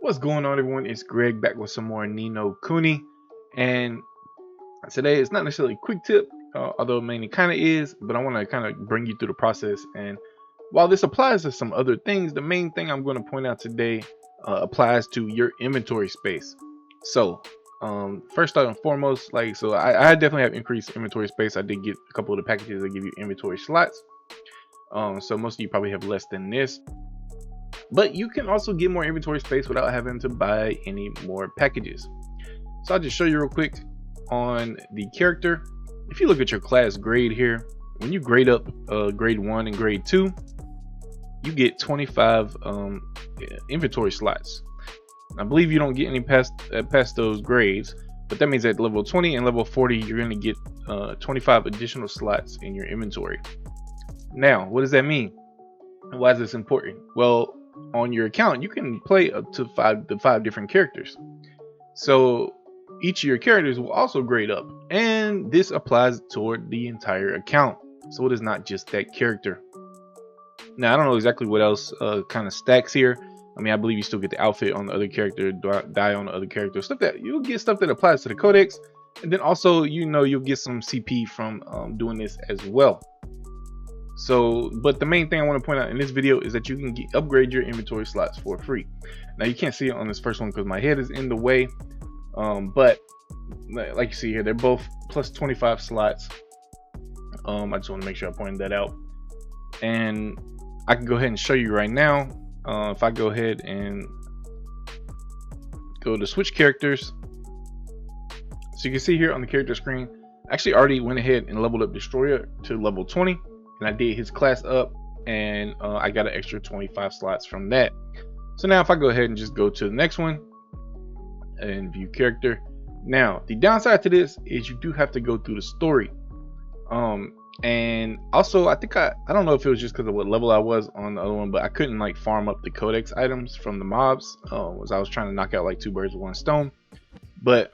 What's going on, everyone? It's Greg back with some more No Kuni, and today it's not necessarily a quick tip, although it mainly kind of is, but I want to kind of bring you through the process. And while this applies to some other things, the main thing I'm going to point out today applies to your inventory space. So, first and foremost, I definitely have increased inventory space. I did get a couple of the packages that give you inventory slots. So most of you probably have less than this. But you can also get more inventory space without having to buy any more packages. So I'll just show you real quick on the character. If you look at your class grade here, when you grade up grade 1 and grade 2, you get 25 inventory slots. I believe you don't get any past those grades, but that means at level 20 and level 40, you're going to get 25 additional slots in your inventory. Now, what does that mean? And why is this important? Well, on your account, you can play up to five different characters. So each of your characters will also grade up, and this applies toward the entire account. So it is not just that character. Now, I don't know exactly what else kind of stacks here. I mean, I believe you still get the outfit on the other character, die on the other character, stuff that you'll get stuff that applies to the codex, and then also you'll get some CP from doing this as well. So, but the main thing I want to point out in this video is that you can upgrade your inventory slots for free. Now, you can't see it on this first one because my head is in the way, but like you see here, they're both plus 25 slots. I just want to make sure I pointed that out, and I can go ahead and show you right now. If I go ahead and go to switch characters, so you can see here on the character screen, I actually already went ahead and leveled up Destroyer to level 20. And I did his class up, and I got an extra 25 slots from that. So now if I go ahead and just go to the next one and view character, now the downside to this is you do have to go through the story. And also I think I don't know if it was just because of what level I was on the other one, but I couldn't like farm up the codex items from the mobs. I was trying to knock out like 2 birds with 1 stone. But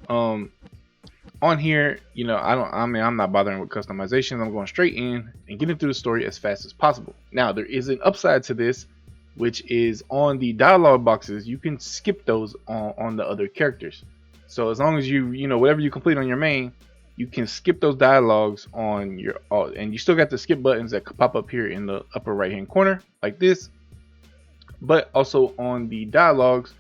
on here, I'm not bothering with customizations. I'm going straight in and getting through the story as fast as possible. Now, there is an upside to this, which is on the dialogue boxes, you can skip those on the other characters. So as long as whatever you complete on your main, you can skip those dialogues on your and you still got the skip buttons that pop up here in the upper right hand corner like this. But also on the dialogues,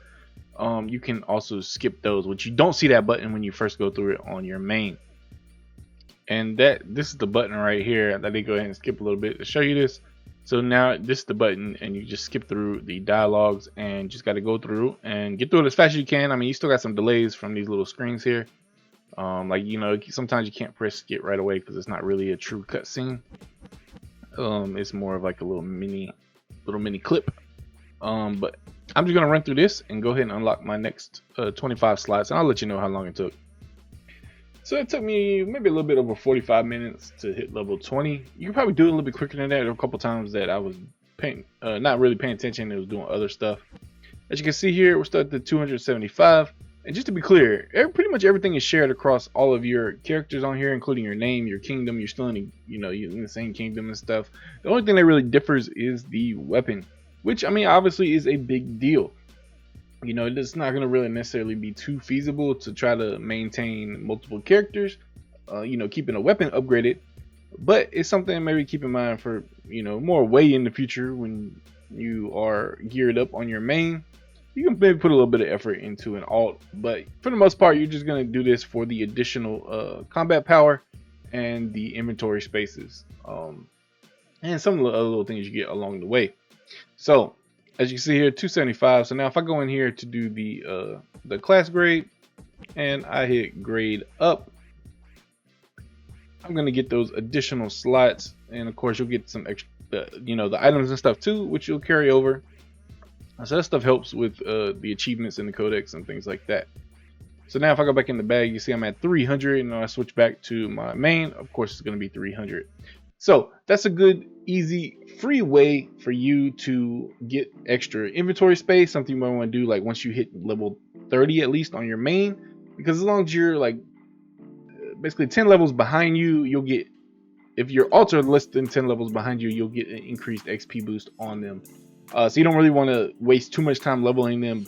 you can also skip those, which you don't see that button when you first go through it on your main. And this is the button right here that they go ahead and skip a little bit to show you this. So now this is the button, and you just skip through the dialogues and just got to go through and get through it as fast as you can. I mean, you still got some delays from these little screens here. Sometimes you can't press skip right away because it's not really a true cutscene. It's more of like a little mini clip. But I'm just gonna run through this and go ahead and unlock my next 25 slots, and I'll let you know how long it took. So it took me maybe a little bit over 45 minutes to hit level 20. You can probably do it a little bit quicker than that. There were a couple times that I was not really paying attention. It was doing other stuff. As you can see here, we're still at the 275. And just to be clear, pretty much everything is shared across all of your characters on here, including your name, your kingdom. You're still in you're in the same kingdom and stuff. The only thing that really differs is the weapon, which, I mean, obviously is a big deal. It's not going to really necessarily be too feasible to try to maintain multiple characters, keeping a weapon upgraded. But it's something to maybe keep in mind for, more way in the future when you are geared up on your main. You can maybe put a little bit of effort into an alt. But for the most part, you're just going to do this for the additional combat power and the inventory spaces. And some of the other little things you get along the way. So as you can see here, 275. So now if I go in here to do the class grade and I hit grade up, I'm going to get those additional slots, and of course you'll get some extra the items and stuff too, which you'll carry over. So that stuff helps with the achievements in the codex and things like that. So now if I go back in the bag, you see I'm at 300, and I switch back to my main, of course it's going to be 300. So that's a good, easy, free way for you to get extra inventory space, something you might want to do like once you hit level 30 at least on your main, because as long as you're like basically 10 levels behind you, you'll get, if your alts are less than 10 levels behind you, you'll get an increased XP boost on them. So you don't really want to waste too much time leveling them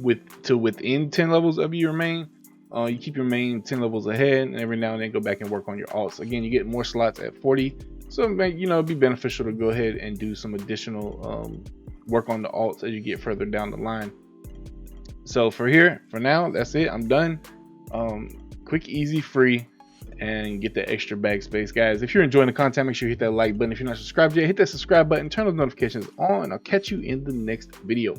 within 10 levels of your main. You keep your main 10 levels ahead, and every now and then go back and work on your alts. Again, you get more slots at 40, so it'd be beneficial to go ahead and do some additional work on the alts as you get further down the line. So for now, that's it. I'm done. Quick, easy, free, and get the extra bag space. Guys, if you're enjoying the content, make sure you hit that like button. If you're not subscribed yet, hit that subscribe button, turn those notifications on, and I'll catch you in the next video.